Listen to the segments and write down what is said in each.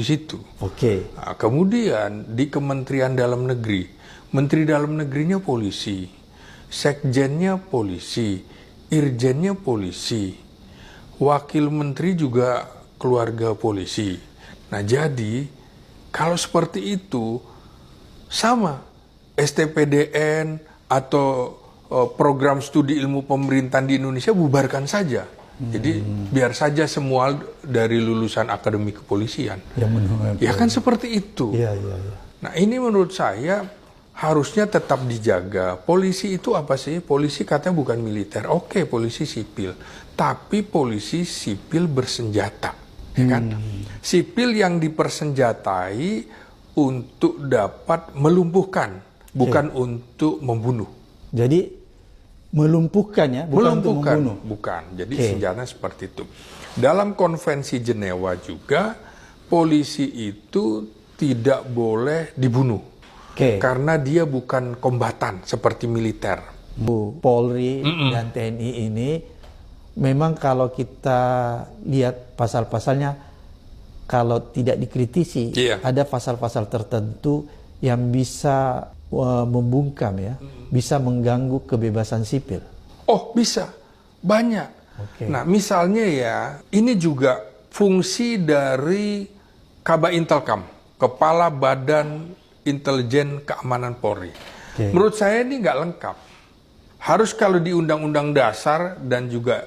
di situ. Oke. Nah, kemudian di Kementerian Dalam Negeri, Menteri Dalam Negerinya polisi, Sekjennya polisi, Irjennya polisi, Wakil Menteri juga keluarga polisi. Nah jadi kalau seperti itu sama STPDN atau program studi ilmu pemerintahan di Indonesia bubarkan saja. Jadi biar saja semua dari lulusan akademi kepolisian. Ya kan seperti itu. Iya. Nah ini menurut saya harusnya tetap dijaga. Polisi itu apa sih? Polisi katanya bukan militer. Oke, polisi sipil. Tapi polisi sipil bersenjata. Ya kan? Sipil yang dipersenjatai untuk dapat melumpuhkan. Bukan untuk membunuh. Jadi melumpuhkan ya, bukan untuk membunuh. Bukan. Jadi senjatanya seperti itu. Dalam Konvensi Jenewa juga polisi itu tidak boleh dibunuh. Karena dia bukan kombatan seperti militer. Polri dan TNI ini memang kalau kita lihat pasal-pasalnya, kalau tidak dikritisi, ada pasal-pasal tertentu yang bisa membungkam ya, bisa mengganggu kebebasan sipil. Oh bisa, banyak. Nah misalnya ya, ini juga fungsi dari Kaba Intelkam, Kepala Badan Intelijen Keamanan Polri. Menurut saya ini nggak lengkap. Harus kalau di Undang-Undang Dasar dan juga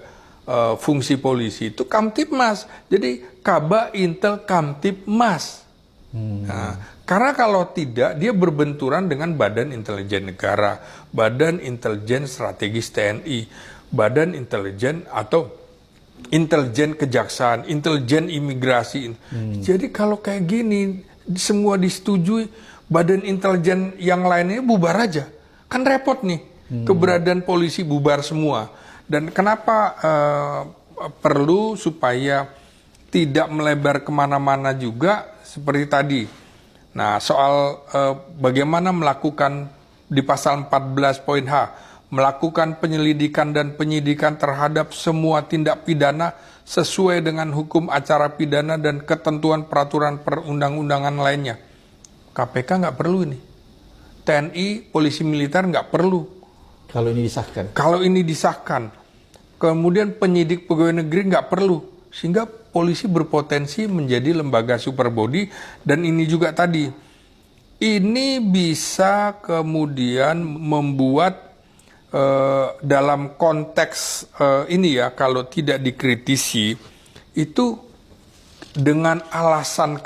fungsi polisi itu Kamtibmas. Jadi Kaba Intel Kamtibmas. Nah, karena kalau tidak dia berbenturan dengan Badan Intelijen Negara, Badan Intelijen Strategis TNI, Badan Intelijen atau Intelijen Kejaksaan, Intelijen Imigrasi. Jadi kalau kayak gini semua disetujui, badan intelijen yang lainnya bubar aja. Kan repot nih, keberadaan polisi bubar semua. Dan kenapa perlu supaya tidak melebar kemana-mana juga seperti tadi. Nah soal bagaimana melakukan di pasal 14 poin H, melakukan penyelidikan dan penyidikan terhadap semua tindak pidana sesuai dengan hukum acara pidana dan ketentuan peraturan perundang-undangan lainnya. KPK nggak perlu ini. TNI, polisi militer nggak perlu. Kalau ini disahkan. Kalau ini disahkan. Kemudian penyidik pegawai negeri nggak perlu. Sehingga polisi berpotensi menjadi lembaga super body. Dan ini juga tadi. Ini bisa kemudian membuat dalam konteks ini ya, kalau tidak dikritisi, itu dengan alasan